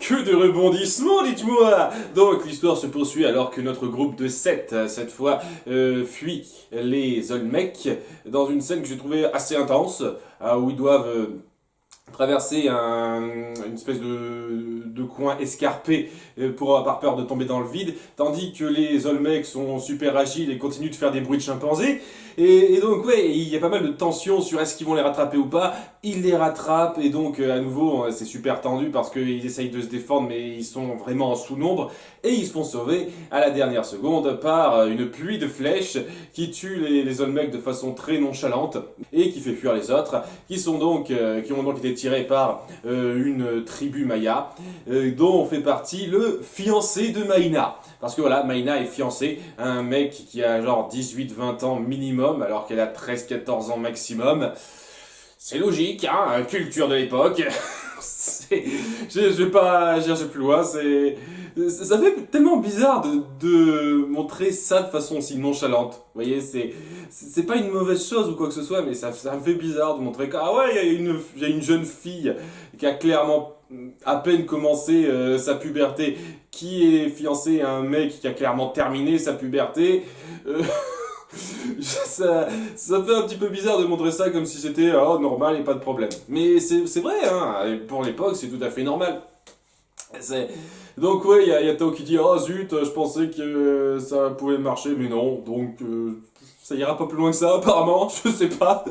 Que de rebondissements, dites-moi! Donc l'histoire se poursuit alors que notre groupe de 7, cette fois, fuit les Olmecs dans une scène que j'ai trouvée assez intense, où ils doivent traverser une espèce de coin escarpé par peur de tomber dans le vide, tandis que les Olmecs sont super agiles et continuent de faire des bruits de chimpanzés. Et donc ouais, il y a pas mal de tensions sur est-ce qu'ils vont les rattraper ou pas. Ils les rattrapent et donc à nouveau c'est super tendu parce qu'ils essayent de se défendre mais ils sont vraiment en sous-nombre et ils se font sauver à la dernière seconde par une pluie de flèches qui tue les Olmecs de façon très nonchalante et qui fait fuir les autres qui ont donc été tirés par une tribu maya dont fait partie le fiancé de Maïna. Parce que voilà, Maïna est fiancée à un mec qui a genre 18-20 ans minimum, alors qu'elle a 13-14 ans maximum. C'est logique, hein, culture de l'époque. Je vais pas chercher plus loin, ça fait tellement bizarre de montrer ça de façon aussi nonchalante. Vous voyez, c'est pas une mauvaise chose ou quoi que ce soit, mais ça me fait bizarre de montrer que, ah ouais, il y a une jeune fille qui a clairement à peine commencé sa puberté, qui est fiancée à un mec qui a clairement terminé sa puberté. Ça fait un petit peu bizarre de montrer ça comme si c'était normal et pas de problème. Mais c'est vrai, hein, pour l'époque, c'est tout à fait normal. C'est- Donc ouais, il y a Tao qui dit «Oh zut, je pensais que ça pouvait marcher, mais non, donc ça ira pas plus loin que ça apparemment, je sais pas.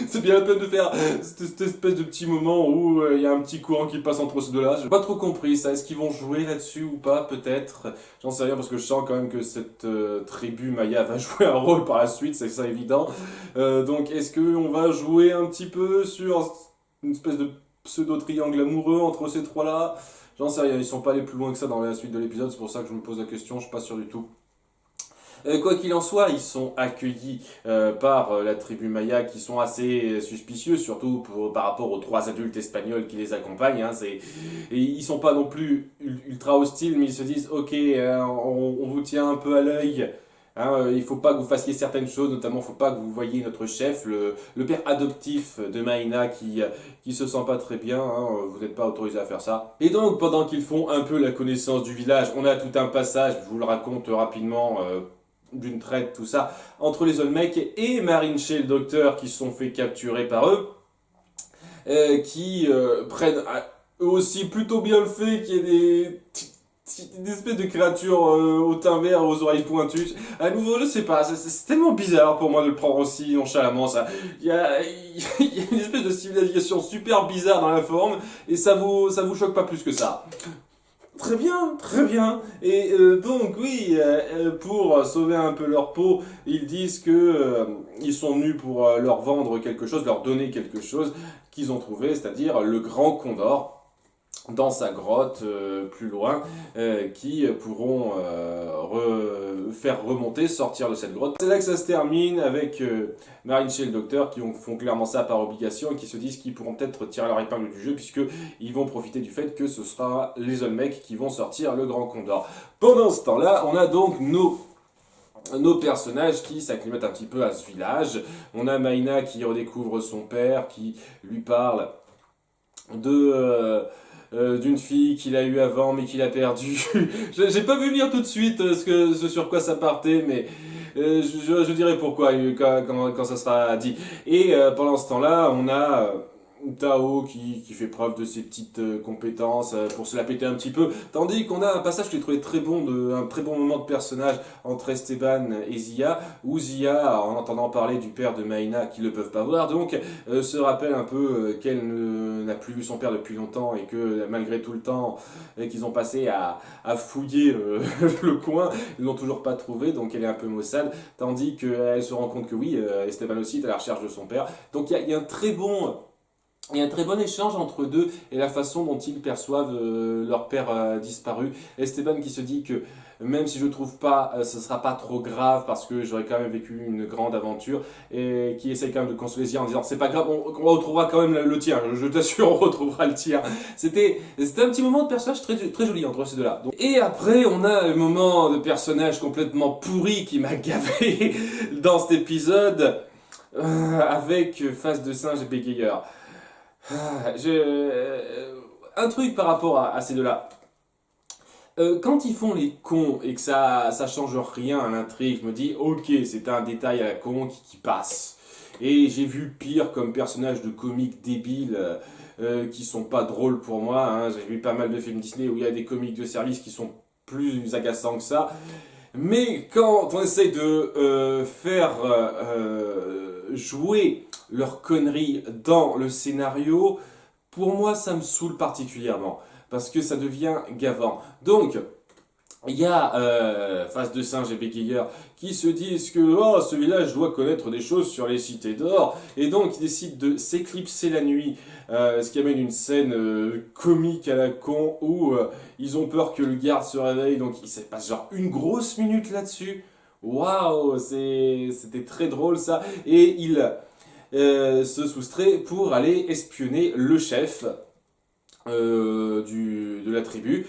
C'est bien la peine de faire cette espèce de petit moment où il y a un petit courant qui passe entre ces deux-là. J'ai pas trop compris ça, est-ce qu'ils vont jouer là-dessus ou pas, peut-être. J'en sais rien parce que je sens quand même que cette tribu Maya va jouer un rôle par la suite, c'est ça évident. Donc est-ce qu'on va jouer un petit peu sur une espèce de pseudo-triangle amoureux entre ces trois-là? J'en sais rien, ils sont pas allés plus loin que ça dans la suite de l'épisode, c'est pour ça que je me pose la question, je suis pas sûr du tout. Quoi qu'il en soit, ils sont accueillis par la tribu Maya qui sont assez suspicieux, surtout par rapport aux trois adultes espagnols qui les accompagnent. Et ils sont pas non plus ultra hostiles, mais ils se disent ok, on vous tient un peu à l'œil. Il faut pas que vous fassiez certaines choses, notamment il faut pas que vous voyiez notre chef, le père adoptif de Maïna qui se sent pas très bien, vous n'êtes pas autorisé à faire ça. Et donc pendant qu'ils font un peu la connaissance du village, on a tout un passage, je vous le raconte rapidement, d'une traite, tout ça, entre les Olmecs et Marinche et le docteur qui se sont fait capturer par eux, qui prennent eux aussi plutôt bien le fait qu'il y ait des espèces de créatures au teint vert, aux oreilles pointues. À nouveau, je sais pas, c'est tellement bizarre pour moi de le prendre aussi nonchalamment, ça. Il y a une espèce de civilisation super bizarre dans la forme, et ça vous choque pas plus que ça. Très bien, très bien. Et donc oui, pour sauver un peu leur peau, ils disent que ils sont venus pour leur vendre quelque chose, leur donner quelque chose qu'ils ont trouvé, c'est-à-dire le grand condor dans sa grotte plus loin, qui pourront faire remonter, sortir de cette grotte. C'est là que ça se termine avec Marinche et le docteur qui font clairement ça par obligation et qui se disent qu'ils pourront peut-être tirer leur épingle du jeu puisque ils vont profiter du fait que ce sera les Olmecs qui vont sortir le grand condor. Pendant ce temps-là, on a donc nos personnages qui s'acclimatent un petit peu à ce village. On a Maïna qui redécouvre son père, qui lui parle d'une fille qu'il a eu avant mais qu'il a perdu. J'ai pas vu venir tout de suite ce sur quoi ça partait, mais je dirai pourquoi quand ça sera dit. Et pendant ce temps-là, on a Tao qui fait preuve de ses petites compétences pour se la péter un petit peu, tandis qu'on a un passage que j'ai trouvé très bon, un très bon moment de personnage entre Esteban et Zia, où Zia, en entendant parler du père de Maïna, qui ne peuvent pas voir, donc se rappelle un peu qu'elle n'a plus vu son père depuis longtemps et que malgré tout le temps qu'ils ont passé à fouiller le coin, ils l'ont toujours pas trouvé, donc elle est un peu maussade, tandis qu'elle se rend compte que oui, Esteban aussi est à la recherche de son père. Donc il y a un très bon... Il y a un très bon échange entre deux et la façon dont ils perçoivent leur père disparu. Esteban qui se dit que même si je trouve pas, ce sera pas trop grave parce que j'aurais quand même vécu une grande aventure et qui essaye quand même de consoler Zia en disant c'est pas grave, on retrouvera quand même le tien, je t'assure on retrouvera le tien. C'était un petit moment de personnage très, très joli entre ces deux-là. Et après on a le moment de personnage complètement pourri qui m'a gavé dans cet épisode avec face de singe et bégayeur. Un truc par rapport à ces deux-là. Quand ils font les cons et que ça change rien à l'intrigue, je me dis, ok, c'est un détail à la con qui passe. Et j'ai vu pire comme personnages de comiques débiles qui sont pas drôles pour moi. Hein. J'ai vu pas mal de films Disney où il y a des comiques de service qui sont plus agaçants que ça. Mais quand on essaye de faire jouer leurs conneries dans le scénario, pour moi ça me saoule particulièrement. Parce que ça devient gavant. Donc, il y a Face de Singe et Bégayeur qui se disent que oh, ce village doit connaître des choses sur les cités d'or. Et donc, ils décident de s'éclipser la nuit. Ce qui amène une scène comique à la con où ils ont peur que le garde se réveille. Donc, il se passe genre une grosse minute là-dessus. Waouh, c'était très drôle ça. Et il se soustrait pour aller espionner le chef de la tribu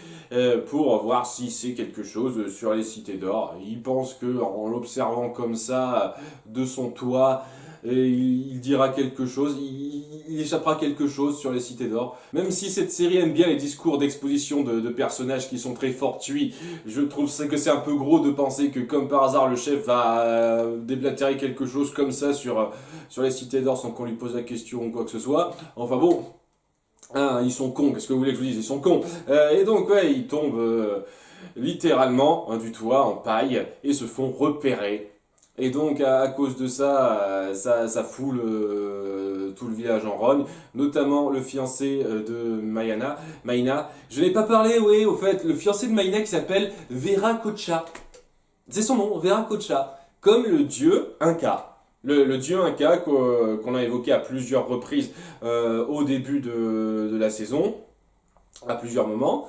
pour voir si c'est quelque chose sur les cités d'or. Il pense que en l'observant comme ça de son toit, il dira quelque chose, il échappera quelque chose sur les cités d'or. Même si cette série aime bien les discours d'exposition de personnages qui sont très fortuits, je trouve que c'est un peu gros de penser que comme par hasard le chef va déblatérer quelque chose comme ça sur les cités d'or sans qu'on lui pose la question ou quoi que ce soit. Enfin bon. Ah, ils sont cons, qu'est-ce que vous voulez que je vous dise? Ils sont cons. Et donc, ouais, ils tombent littéralement du toit en paille et se font repérer. Et donc, à cause de ça, ça fout tout le village en rogne, notamment le fiancé de Maïna. Je n'ai pas parlé, oui, au fait, le fiancé de Maïna qui s'appelle Viracocha. C'est son nom, Viracocha, comme le dieu Inca. Le dieu Inca qu'on a évoqué à plusieurs reprises au début de la saison, à plusieurs moments,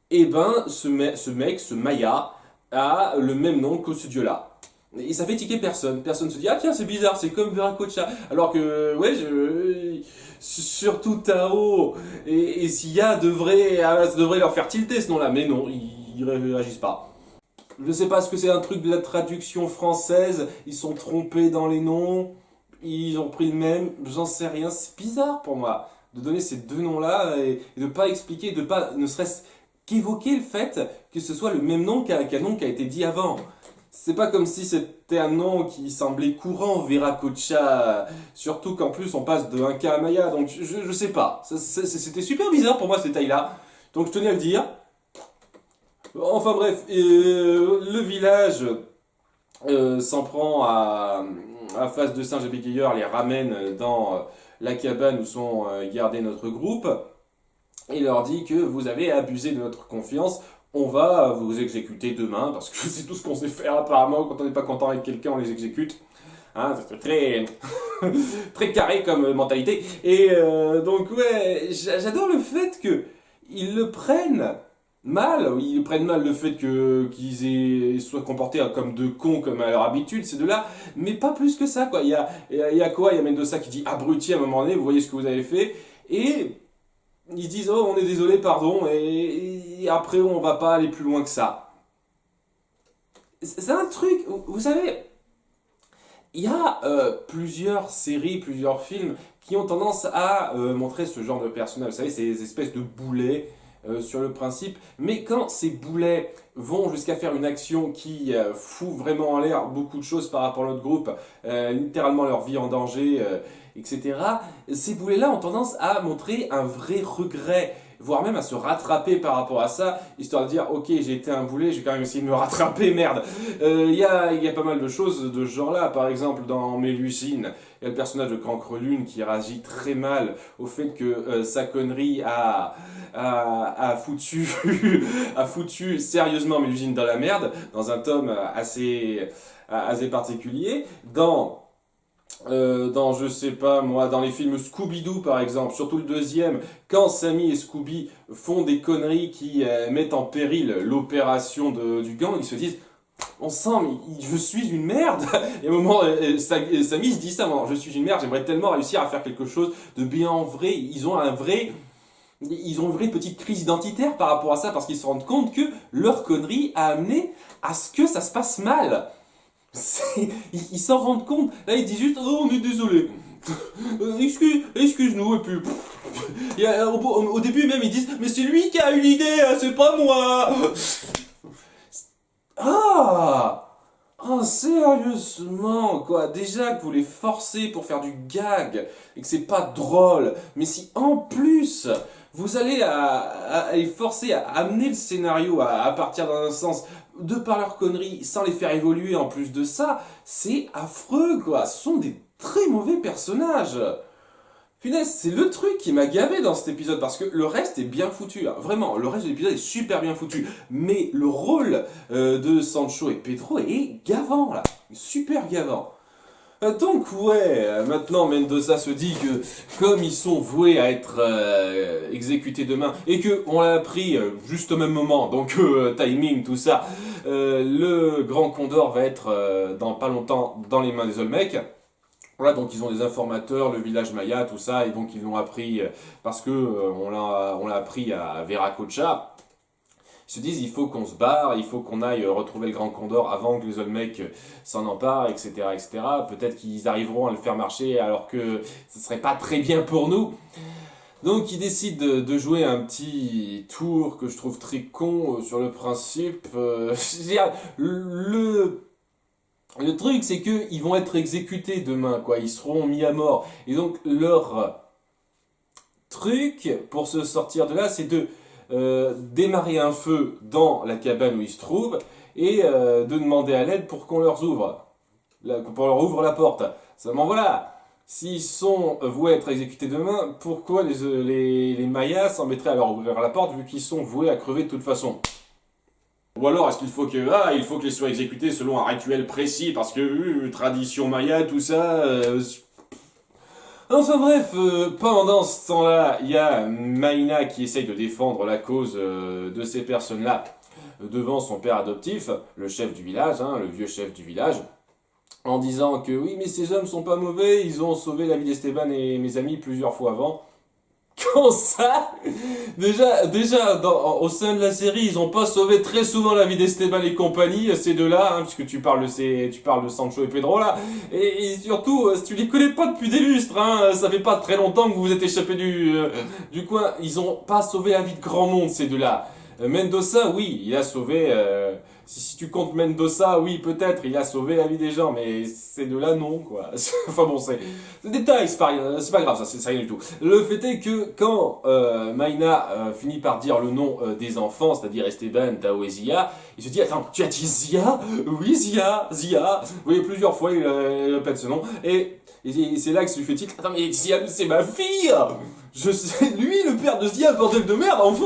et ben ce mec, ce Maya, a le même nom que ce dieu-là. Et ça fait tiquer personne. Personne se dit, ah tiens, c'est bizarre, c'est comme Viracocha. Alors que, ouais, surtout Tao et Sia devrait leur faire tilter ce nom-là. Mais non, ils réagissent pas. Je sais pas ce que c'est un truc de la traduction française, ils sont trompés dans les noms, ils ont pris le même, j'en sais rien, c'est bizarre pour moi de donner ces deux noms-là et de pas expliquer, de pas ne serait-ce qu'évoquer le fait que ce soit le même nom qu'un nom qui a été dit avant. C'est pas comme si c'était un nom qui semblait courant, Viracocha, surtout qu'en plus on passe de Inca à Maya, donc je sais pas, c'était super bizarre pour moi ce détail-là, donc je tenais à le dire. Enfin bref, le village s'en prend à Face de Singe et Bégayeur, les ramène dans la cabane où sont gardés notre groupe, et leur dit que vous avez abusé de notre confiance, on va vous exécuter demain, parce que c'est tout ce qu'on sait faire apparemment, quand on n'est pas content avec quelqu'un, on les exécute. Hein, c'est très, très carré comme mentalité. Et donc ouais, j'adore le fait qu'ils le prennent mal, ils prennent mal le fait qu'ils soient comportés comme deux cons comme à leur habitude, ces deux-là, mais pas plus que ça, quoi. Il y a quoi? Il y a Mendoza qui dit abruti à un moment donné, vous voyez ce que vous avez fait, et ils disent oh on est désolé, pardon, et après on va pas aller plus loin que ça. C'est un truc, vous savez, il y a plusieurs séries, plusieurs films qui ont tendance à montrer ce genre de personnages, vous savez, ces espèces de boulets sur le principe, mais quand ces boulets vont jusqu'à faire une action qui fout vraiment en l'air beaucoup de choses par rapport à notre groupe, littéralement leur vie en danger, etc., ces boulets-là ont tendance à montrer un vrai regret, voire même à se rattraper par rapport à ça, histoire de dire ok j'ai été un boulet, j'ai quand même essayé de me rattraper, merde. Il y a pas mal de choses de ce genre-là, par exemple dans Mélusine, il y a le personnage de Cancrelune qui réagit très mal au fait que sa connerie a foutu, a foutu sérieusement Mélusine dans la merde, dans un tome assez particulier, dans, je sais pas moi, dans les films Scooby-Doo par exemple, surtout le deuxième, quand Sammy et Scooby font des conneries qui mettent en péril l'opération du gang, ils se disent on sent, mais je suis une merde. Et à un moment, Sammy se dit ça, je suis une merde, j'aimerais tellement réussir à faire quelque chose de bien en vrai. Ils ont une vraie petite crise identitaire par rapport à ça, parce qu'ils se rendent compte que leur connerie a amené à ce que ça se passe mal. Ils s'en rendent compte. Là, ils disent juste oh, on est désolé. Excuse-nous. Et puis, au début même, ils disent mais c'est lui qui a eu l'idée, c'est pas moi. Ah! Oh, sérieusement, quoi. Déjà que vous les forcez pour faire du gag et que c'est pas drôle, mais si en plus vous allez à les forcer à amener le scénario à partir d'un sens de par leurs conneries sans les faire évoluer en plus de ça, c'est affreux, quoi. Ce sont des très mauvais personnages. Punaise, c'est le truc qui m'a gavé dans cet épisode parce que le reste est bien foutu, hein. Vraiment, le reste de l'épisode est super bien foutu. Mais le rôle de Sancho et Pedro est gavant là, super gavant. Donc ouais, maintenant Mendoza se dit que comme ils sont voués à être exécutés demain et que on l'a appris juste au même moment, donc timing tout ça, le Grand Condor va être dans pas longtemps dans les mains des Olmecs. Voilà, donc ils ont des informateurs, le village Maya, tout ça, et donc ils l'ont appris parce que on l'a appris à Veracocha. Ils se disent il faut qu'on se barre, il faut qu'on aille retrouver le Grand Condor avant que les Olmecs s'en emparent, etc., etc. Peut-être qu'ils arriveront à le faire marcher alors que ce serait pas très bien pour nous. Donc ils décident de jouer un petit tour que je trouve très con sur le principe. Je veux dire, le truc, c'est que ils vont être exécutés demain, quoi. Ils seront mis à mort. Et donc, leur truc pour se sortir de là, c'est de démarrer un feu dans la cabane où ils se trouvent et de demander à l'aide pour qu'on leur ouvre. Pour leur ouvre la porte. Seulement voilà, s'ils sont voués à être exécutés demain, pourquoi les Mayas s'embêteraient à leur ouvrir la porte vu qu'ils sont voués à crever de toute façon? Ou alors, est-ce qu'il faut il faut qu'ils soient exécutés selon un rituel précis, parce que, tradition maya, tout ça... Enfin bref, pendant ce temps-là, il y a Maïna qui essaye de défendre la cause de ces personnes-là devant son père adoptif, le chef du village, hein, le vieux chef du village, en disant que oui, mais ces hommes sont pas mauvais, ils ont sauvé la vie d'Esteban et mes amis plusieurs fois avant. Quand ça, au sein de la série, ils ont pas sauvé très souvent la vie d'Esteban et compagnie, ces deux-là, hein, puisque tu parles de Sancho et Pedro là, et surtout, si tu les connais pas depuis des lustres, hein, ça fait pas très longtemps que vous vous êtes échappé du coin, ils ont pas sauvé la vie de grand monde, ces deux-là. Mendoza, oui, il a sauvé, si tu comptes Mendoza, oui, peut-être, il a sauvé la vie des gens, mais ces deux-là, non, quoi. Enfin bon, c'est des détails, c'est pas grave, ça, c'est rien du tout. Le fait est que quand Maïna finit par dire le nom des enfants, c'est-à-dire Esteban, Tao et Zia, il se dit, attends, tu as dit Zia? Oui, Zia, Zia. Vous voyez, plusieurs fois, il répète ce nom, et c'est là que se lui fait titre, attends, mais Zia, c'est ma fille! Je sais, lui, le père de Zia, bordel de merde, enfin,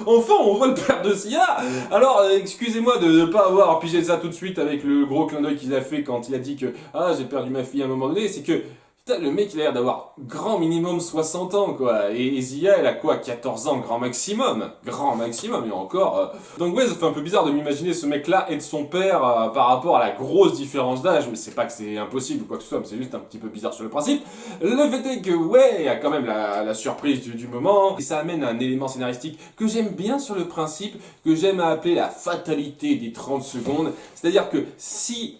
on voit le père de Zia. Alors, excusez-moi de ne pas avoir pigé ça tout de suite avec le gros clin d'œil qu'il a fait quand il a dit que, ah, j'ai perdu ma fille à un moment donné, c'est que, putain, le mec, il a l'air d'avoir grand minimum 60 ans, quoi. Et Zia, elle a quoi, 14 ans, grand maximum? Grand maximum, et encore. Donc ouais, ça fait un peu bizarre de m'imaginer ce mec-là et de son père par rapport à la grosse différence d'âge, mais c'est pas que c'est impossible ou quoi que ce soit, mais c'est juste un petit peu bizarre sur le principe. Le fait est que, ouais, il y a quand même la surprise du moment, et ça amène un élément scénaristique que j'aime bien sur le principe, que j'aime à appeler la fatalité des 30 secondes. C'est-à-dire que si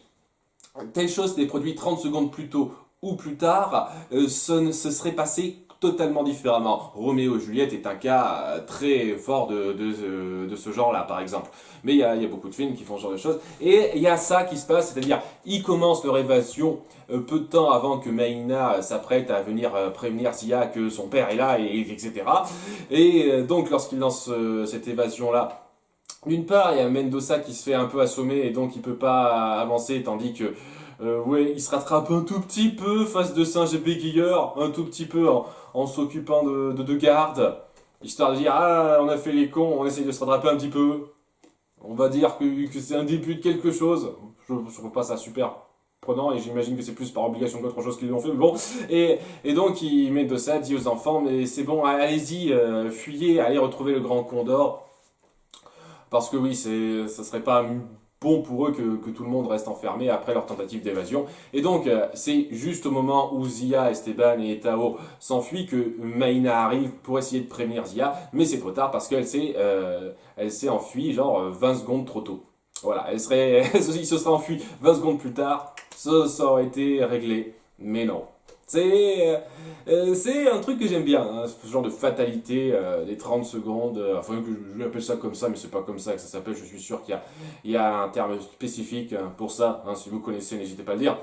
telle chose s'était produite 30 secondes plus tôt ou plus tard, ce serait passé totalement différemment. Roméo et Juliette est un cas très fort de ce genre-là, par exemple. Mais il y a beaucoup de films qui font ce genre de choses. Et il y a ça qui se passe, c'est-à-dire, ils commencent leur évasion peu de temps avant que Maïna s'apprête à venir prévenir Zia que son père est là, etc. Et donc, lorsqu'ils lancent cette évasion-là, d'une part, il y a Mendoza qui se fait un peu assommer et donc il peut pas avancer, tandis que ouais, il se rattrape un tout petit peu face de singe et bégayeur, un tout petit peu en s'occupant de garde, histoire de dire ah on a fait les cons, on essaye de se rattraper un petit peu. On va dire que c'est un début de quelque chose. Je trouve pas ça super prenant et j'imagine que c'est plus par obligation qu'autre chose qu'ils l'ont fait, mais bon. Et donc il met de ça, dit aux enfants mais c'est bon, allez-y, fuyez, allez retrouver le Grand Condor. Parce que oui, ça serait pas bon pour eux que tout le monde reste enfermé après leur tentative d'évasion. Et donc, c'est juste au moment où Zia, Esteban et Tao s'enfuient que Maïna arrive pour essayer de prévenir Zia, mais c'est trop tard parce qu'elle s'est enfuie genre 20 secondes trop tôt. Voilà, il se serait enfui 20 secondes plus tard, ça aurait été réglé. Mais non. C'est un truc que j'aime bien, hein, ce genre de fatalité, les 30 secondes, enfin que je l'appelle ça comme ça, mais c'est pas comme ça que ça s'appelle, je suis sûr qu'il y a un terme spécifique pour ça, hein, si vous connaissez, n'hésitez pas à le dire.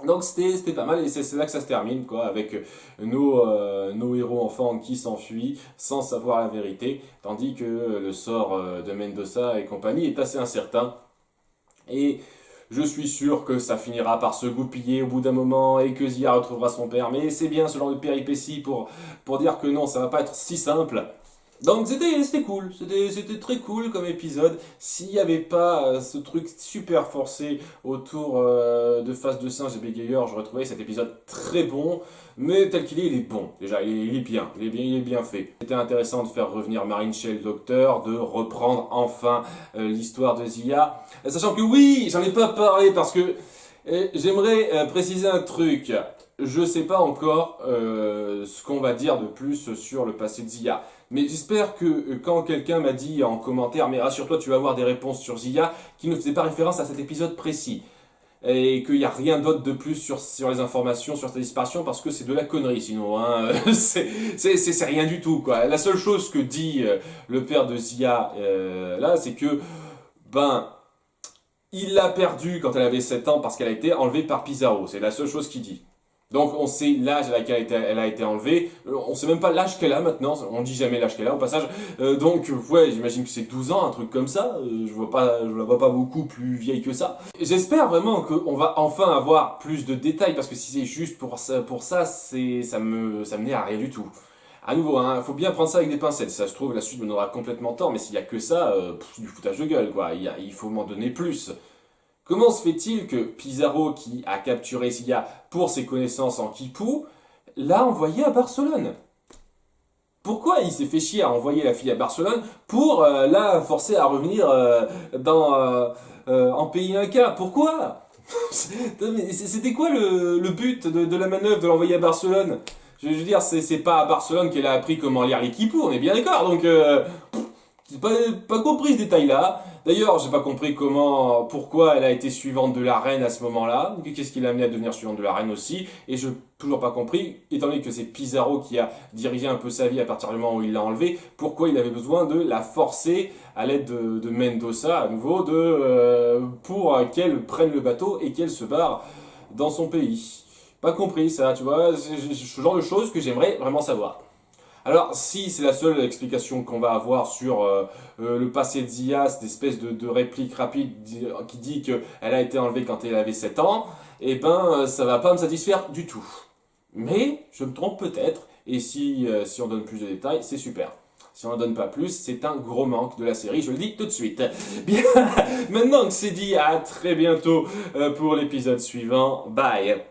Donc c'était pas mal et c'est là que ça se termine quoi avec nos héros enfants qui s'enfuient sans savoir la vérité tandis que le sort de Mendoza et compagnie est assez incertain et je suis sûr que ça finira par se goupiller au bout d'un moment et que Zia retrouvera son père mais c'est bien ce genre de péripéties pour dire que non ça va pas être si simple. Donc c'était cool, c'était très cool comme épisode. S'il n'y avait pas ce truc super forcé autour de Face de Singe et Bégayeur, j'aurais trouvé cet épisode très bon. Mais tel qu'il est, il est bon. Déjà, il est bien fait. C'était intéressant de faire revenir Marine chez le docteur, de reprendre enfin l'histoire de Zia. Sachant que oui, j'en ai pas parlé parce que j'aimerais préciser un truc. Je sais pas encore ce qu'on va dire de plus sur le passé de Zia. Mais j'espère que quand quelqu'un m'a dit en commentaire, mais rassure-toi, tu vas avoir des réponses sur Zia, qui ne faisait pas référence à cet épisode précis. Et qu'il n'y a rien d'autre de plus sur les informations, sur sa disparition, parce que c'est de la connerie sinon. Hein. C'est rien du tout, quoi. La seule chose que dit le père de Zia, là, c'est que, ben, il l'a perdue quand elle avait 7 ans parce qu'elle a été enlevée par Pizarro. C'est la seule chose qu'il dit. Donc on sait l'âge à laquelle elle a été enlevée, on sait même pas l'âge qu'elle a maintenant, on dit jamais l'âge qu'elle a au passage, donc ouais j'imagine que c'est 12 ans, un truc comme ça, je la vois pas beaucoup plus vieille que ça. J'espère vraiment qu'on va enfin avoir plus de détails, parce que si c'est juste pour ça ça menait à rien du tout. À nouveau, hein, faut bien prendre ça avec des pincettes, si ça se trouve la suite me donnera complètement tort, mais s'il y a que ça, du foutage de gueule quoi, il faut m'en donner plus. Comment se fait-il que Pizarro, qui a capturé Zia pour ses connaissances en Kipou, l'a envoyé à Barcelone? Pourquoi il s'est fait chier à envoyer la fille à Barcelone pour la forcer à revenir en pays Inca? Pourquoi? C'était quoi le but de la manœuvre de l'envoyer à Barcelone? Je veux dire, c'est pas à Barcelone qu'elle a appris comment lire les Kipou, on est bien d'accord, donc j'ai pas compris ce détail-là. D'ailleurs, j'ai pas compris pourquoi elle a été suivante de la reine à ce moment-là. Qu'est-ce qui l'a amené à devenir suivante de la reine aussi. Et je toujours pas compris, étant donné que c'est Pizarro qui a dirigé un peu sa vie à partir du moment où il l'a enlevée, pourquoi il avait besoin de la forcer à l'aide de Mendoza, à nouveau, pour qu'elle prenne le bateau et qu'elle se barre dans son pays. Pas compris ça, tu vois, c'est ce genre de choses que j'aimerais vraiment savoir. Alors, si c'est la seule explication qu'on va avoir sur le passé de Zia, cette espèce de réplique rapide qui dit qu'elle a été enlevée quand elle avait 7 ans, eh ben, ça va pas me satisfaire du tout. Mais, je me trompe peut-être, et si on donne plus de détails, c'est super. Si on n'en donne pas plus, c'est un gros manque de la série, je le dis tout de suite. Bien, maintenant que c'est dit, à très bientôt pour l'épisode suivant. Bye!